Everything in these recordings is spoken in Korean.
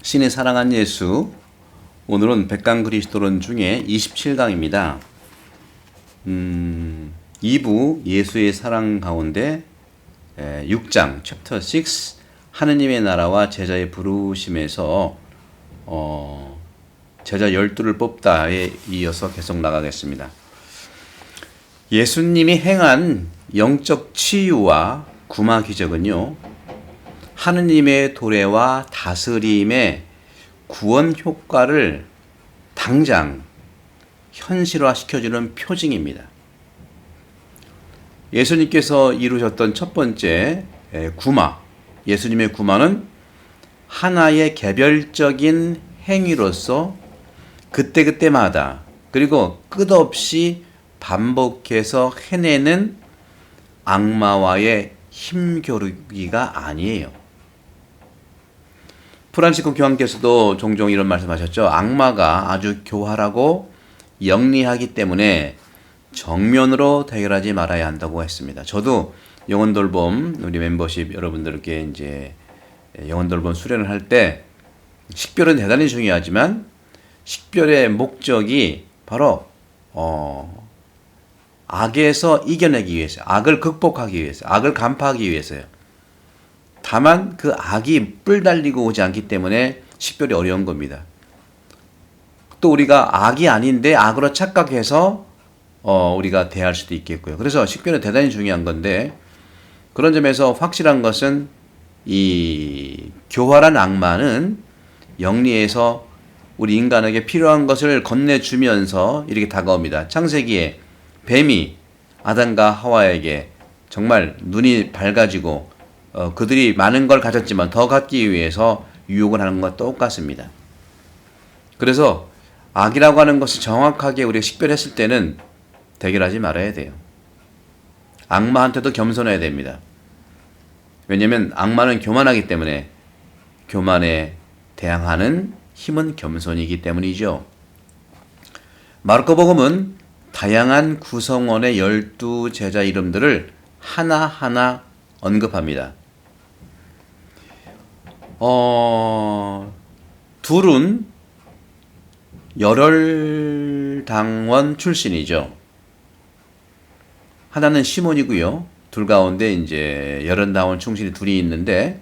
신의 사랑한 예수, 오늘은 백강 그리스도론 중에 27강입니다. 2부 예수의 사랑 가운데 6장 챕터 6 하느님의 나라와 제자의 부르심에서 제자 12를 뽑다에 이어서 계속 나가겠습니다. 예수님이 행한 영적 치유와 구마 기적은요, 하느님의 도래와 다스림의 구원 효과를 당장 현실화시켜주는 표징입니다. 예수님께서 이루셨던 첫 번째 구마, 예수님의 구마는 하나의 개별적인 행위로서 그때그때마다 그리고 끝없이 반복해서 해내는 악마와의 힘겨루기가 아니에요. 프란치스코 교황께서도 종종 이런 말씀하셨죠. 악마가 아주 교활하고 영리하기 때문에 정면으로 대결하지 말아야 한다고 했습니다. 저도 영혼돌봄 우리 멤버십 여러분들께 이제 영혼돌봄 수련을 할 때 식별은 대단히 중요하지만 식별의 목적이 바로 악에서 이겨내기 위해서, 악을 극복하기 위해서, 악을 간파하기 위해서요. 다만 그 악이 뿔 달리고 오지 않기 때문에 식별이 어려운 겁니다. 또 우리가 악이 아닌데 악으로 착각해서 우리가 대할 수도 있겠고요. 그래서 식별은 대단히 중요한 건데, 그런 점에서 확실한 것은 이 교활한 악마는 영리해서 우리 인간에게 필요한 것을 건네주면서 이렇게 다가옵니다. 창세기에 뱀이 아담과 하와에게 정말 눈이 밝아지고 그들이 많은 걸 가졌지만 더 갖기 위해서 유혹을 하는 것과 똑같습니다. 그래서 악이라고 하는 것을 정확하게 우리가 식별했을 때는 대결하지 말아야 돼요. 악마한테도 겸손해야 됩니다. 왜냐하면 악마는 교만하기 때문에 교만에 대항하는 힘은 겸손이기 때문이죠. 마르코복음은 다양한 구성원의 12제자 이름들을 하나하나 언급합니다. 둘은 열혈당원 출신이죠. 하나는 시몬이고요. 둘 가운데 이제 열혈당원 충신이 둘이 있는데,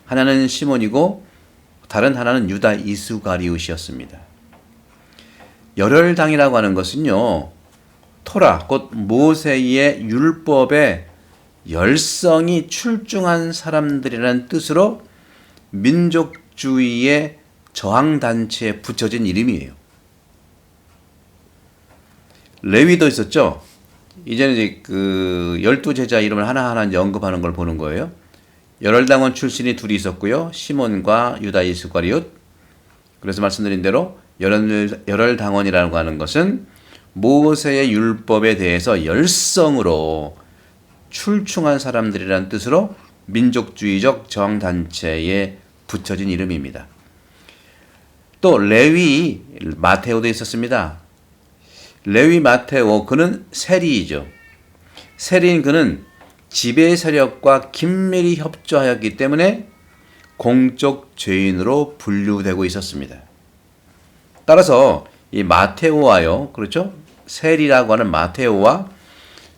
하나는 시몬이고 다른 하나는 유다 이스가리옷이었습니다. 열혈당이라고 하는 것은요, 토라, 곧 모세의 율법에 열성이 출중한 사람들이라는 뜻으로 민족주의의 저항단체에 붙여진 이름이에요. 레위도 있었죠. 이제는 이제 그 12제자 이름을 하나하나 이제 언급하는 걸 보는 거예요. 열혈당원 출신이 둘이 있었고요. 시몬과 유다 이스가리옷. 그래서 말씀드린 대로 열혈당원이라고 하는 것은 모세의 율법에 대해서 열성으로 출중한 사람들이라는 뜻으로 민족주의적 저항단체에 붙여진 이름입니다. 또 레위 마테오도 있었습니다. 레위 마테오, 그는 세리이죠. 세리인 그는 지배 세력과 긴밀히 협조하였기 때문에 공적 죄인으로 분류되고 있었습니다. 따라서 이 마테오와요, 그렇죠? 세리라고 하는 마테오와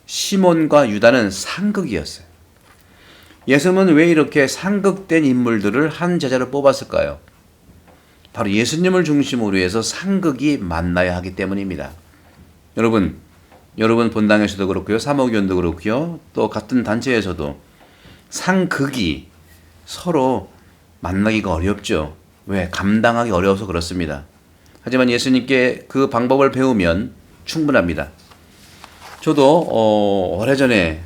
시몬과 유다는 상극이었어요. 예수님은 왜 이렇게 상극된 인물들을 한 제자로 뽑았을까요? 바로 예수님을 중심으로 해서 상극이 만나야 하기 때문입니다. 여러분 본당에서도 그렇고요, 사모교원도 그렇고요, 또 같은 단체에서도 상극이 서로 만나기가 어렵죠. 왜? 감당하기 어려워서 그렇습니다. 하지만 예수님께 그 방법을 배우면 충분합니다. 저도 오래전에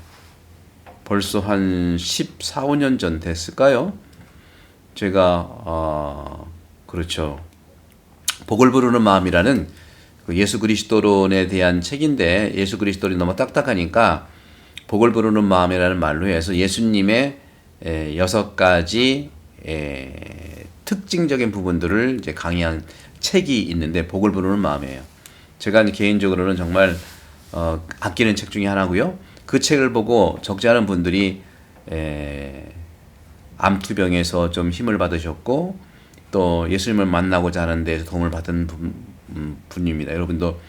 벌써 한 14, 15년 전 됐을까요? 제가 그렇죠, 복을 부르는 마음이라는 그 예수 그리스도론에 대한 책인데, 예수 그리스도론이 너무 딱딱하니까 복을 부르는 마음이라는 말로 해서 예수님의 6가지 특징적인 부분들을 이제 강의한 책이 있는데, 복을 부르는 마음이에요. 제가 개인적으로는 정말 아끼는 책 중에 하나고요. 그 책을 보고 적지 않은 분들이 암투병에서 좀 힘을 받으셨고, 또 예수님을 만나고자 하는 데서 도움을 받은 분입니다. 여러분도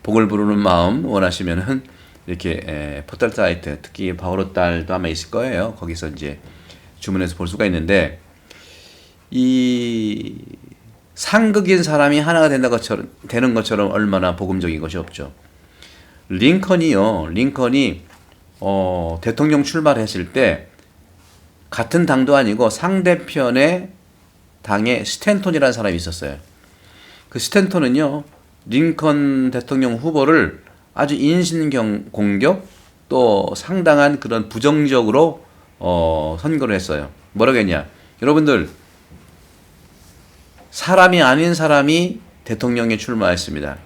복을 부르는 마음 원하시면은 이렇게 포털 사이트, 특히 바오로 딸도 아마 있을 거예요. 거기서 이제 주문해서 볼 수가 있는데, 이 상극인 사람이 하나가 되는 것처럼 얼마나 복음적인 것이 없죠. 링컨이 대통령 출마했을 때 같은 당도 아니고 상대편의 당에 스탠톤이라는 사람이 있었어요. 그 스탠톤은요, 링컨 대통령 후보를 아주 인신공격 또 상당한 그런 부정적으로 선거를 했어요. 뭐라고 했냐? 여러분들, 사람이 아닌 사람이 대통령에 출마했습니다.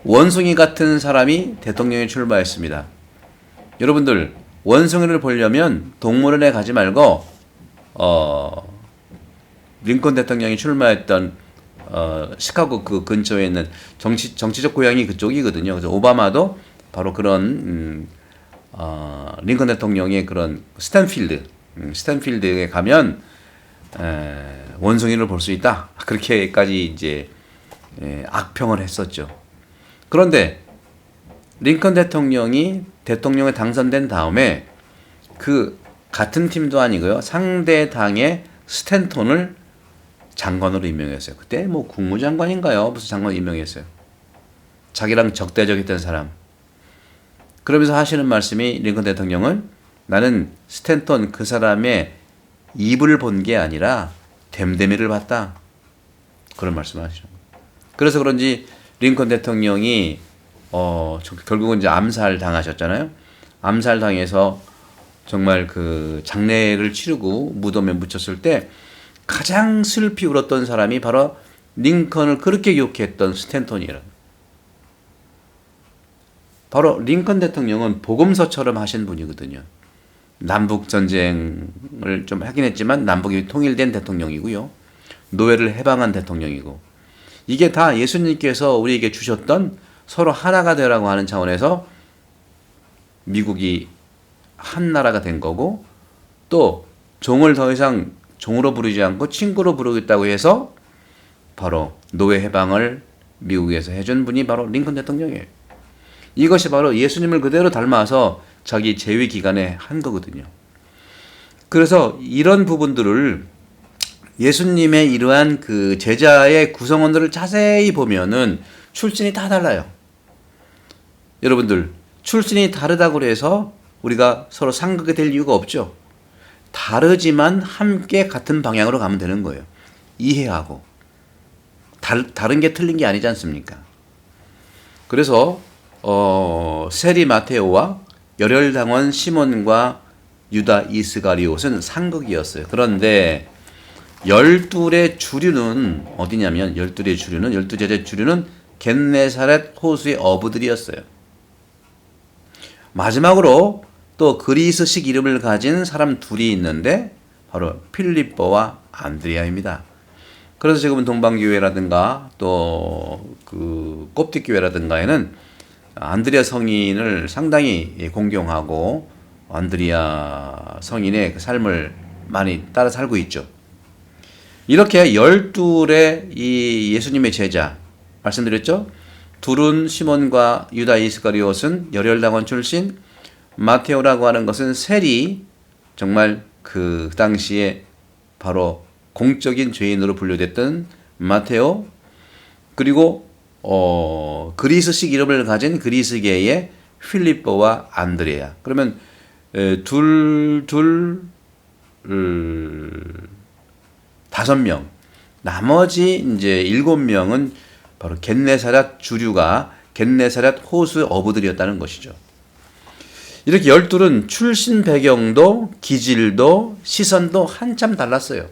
원숭이 같은 사람이 대통령에 출마했습니다. 여러분들, 원숭이를 보려면 동물원에 가지 말고 링컨 대통령이 출마했던 시카고 그 근처에 있는 정치적 고향이 그쪽이거든요. 그래서 오바마도 바로 그런 링컨 대통령의 그런 스탠필드에 가면 원숭이를 볼 수 있다. 그렇게까지 이제 악평을 했었죠. 그런데 링컨 대통령이 대통령에 당선된 다음에 그 같은 팀도 아니고요, 상대 당의 스탠톤을 장관으로 임명했어요. 그때 뭐 국무장관인가요? 무슨 장관 임명했어요. 자기랑 적대적이었던 사람. 그러면서 하시는 말씀이, 링컨 대통령은 나는 스탠톤 그 사람의 입을 본 게 아니라 댐데미를 봤다. 그런 말씀을 하시죠. 그래서 그런지 링컨 대통령이 결국은 이제 암살 당하셨잖아요. 암살 당해서 정말 그 장례를 치르고 무덤에 묻혔을 때 가장 슬피 울었던 사람이 바로 링컨을 그렇게 욕했던 스탠톤이라. 바로 링컨 대통령은 복음서처럼 하신 분이거든요. 남북 전쟁을 좀 하긴 했지만 남북이 통일된 대통령이고요. 노예를 해방한 대통령이고, 이게 다 예수님께서 우리에게 주셨던 서로 하나가 되라고 하는 차원에서 미국이 한 나라가 된 거고, 또 종을 더 이상 종으로 부르지 않고 친구로 부르겠다고 해서 바로 노예 해방을 미국에서 해준 분이 바로 링컨 대통령이에요. 이것이 바로 예수님을 그대로 닮아서 자기 재위 기간에 한 거거든요. 그래서 이런 부분들을 예수님의 이러한 그 제자의 구성원들을 자세히 보면은 출신이 다 달라요. 여러분들, 출신이 다르다고 해서 우리가 서로 상극이 될 이유가 없죠. 다르지만 함께 같은 방향으로 가면 되는 거예요. 이해하고. 다른 게 틀린 게 아니지 않습니까? 그래서 세리 마테오와 열혈당원 시몬과 유다 이스가리옷은 상극이었어요. 그런데 열둘의 주류는 어디냐면, 열두 제자의 주류는 겟네사렛 호수의 어부들이었어요. 마지막으로 또 그리스식 이름을 가진 사람 둘이 있는데 바로 필립보와 안드레아입니다. 그래서 지금은 동방교회라든가 또 그 koptik교회라든가에는 안드레아 성인을 상당히 공경하고 안드레아 성인의 삶을 많이 따라 살고 있죠. 이렇게 12의 이 예수님의 제자 말씀드렸죠. 둘은 시몬과 유다 이스가리옷은 열혈당원 출신, 마테오라고 하는 것은 세리, 정말 그 당시에 바로 공적인 죄인으로 분류됐던 마테오, 그리고 그리스식 이름을 가진 그리스계의 필립보와 안드레아. 그러면 다섯 명, 나머지 이제 7명은 바로 겟네사렛 주류가 겟네사렛 호수 어부들이었다는 것이죠. 이렇게 12은 출신 배경도 기질도 시선도 한참 달랐어요.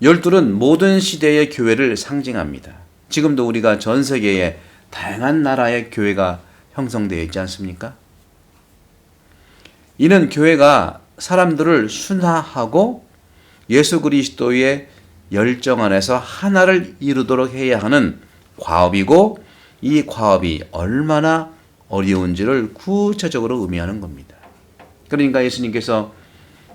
12은 모든 시대의 교회를 상징합니다. 지금도 우리가 전 세계에 다양한 나라의 교회가 형성되어 있지 않습니까? 이는 교회가 사람들을 순화하고 예수 그리스도의 열정 안에서 하나를 이루도록 해야 하는 과업이고, 이 과업이 얼마나 어려운지를 구체적으로 의미하는 겁니다. 그러니까 예수님께서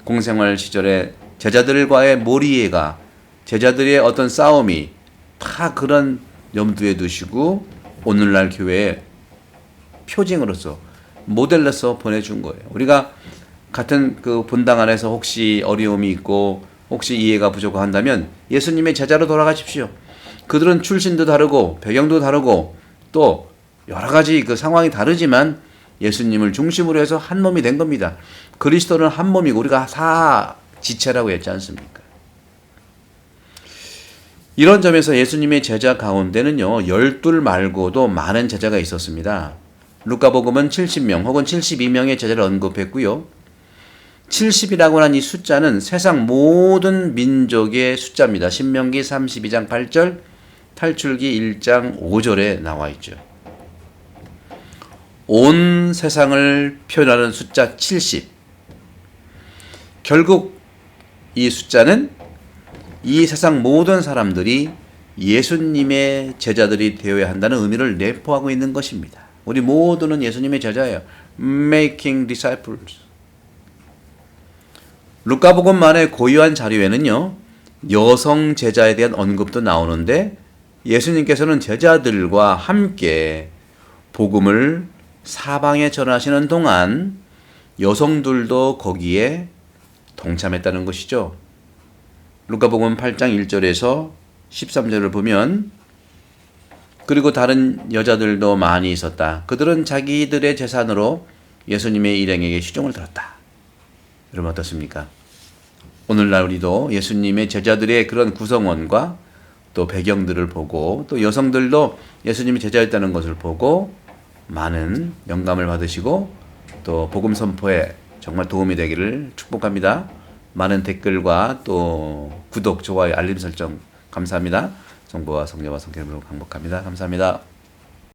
공생활 시절에 제자들과의 몰이해가, 제자들의 어떤 싸움이 다 그런 염두에 두시고 오늘날 교회에 표징으로서, 모델로서 보내준 거예요. 우리가 같은 그 본당 안에서 혹시 어려움이 있고 혹시 이해가 부족한다면 예수님의 제자로 돌아가십시오. 그들은 출신도 다르고 배경도 다르고 또 여러 가지 그 상황이 다르지만 예수님을 중심으로 해서 한 몸이 된 겁니다. 그리스도는 한 몸이고 우리가 다 지체라고 했지 않습니까? 이런 점에서 예수님의 제자 가운데는요, 12 말고도 많은 제자가 있었습니다. 루카복음은 70명 혹은 72명의 제자를 언급했고요. 70이라고 하는 이 숫자는 세상 모든 민족의 숫자입니다. 신명기 32장 8절, 탈출기 1장 5절에 나와 있죠. 온 세상을 표현하는 숫자 70. 결국 이 숫자는 이 세상 모든 사람들이 예수님의 제자들이 되어야 한다는 의미를 내포하고 있는 것입니다. 우리 모두는 예수님의 제자예요. Making disciples. 루카복음만의 고유한 자료에는요, 여성 제자에 대한 언급도 나오는데 예수님께서는 제자들과 함께 복음을 사방에 전하시는 동안 여성들도 거기에 동참했다는 것이죠. 루카복음 8장 1절에서 13절을 보면 그리고 다른 여자들도 많이 있었다. 그들은 자기들의 재산으로 예수님의 일행에게 시중을 들었다. 여러분 어떻습니까? 오늘날 우리도 예수님의 제자들의 그런 구성원과 또 배경들을 보고 또 여성들도 예수님이 제자였다는 것을 보고 많은 영감을 받으시고 또 복음 선포에 정말 도움이 되기를 축복합니다. 많은 댓글과 또 구독, 좋아요, 알림 설정 감사합니다. 성부와 성녀와 성령으로 강복합니다. 감사합니다.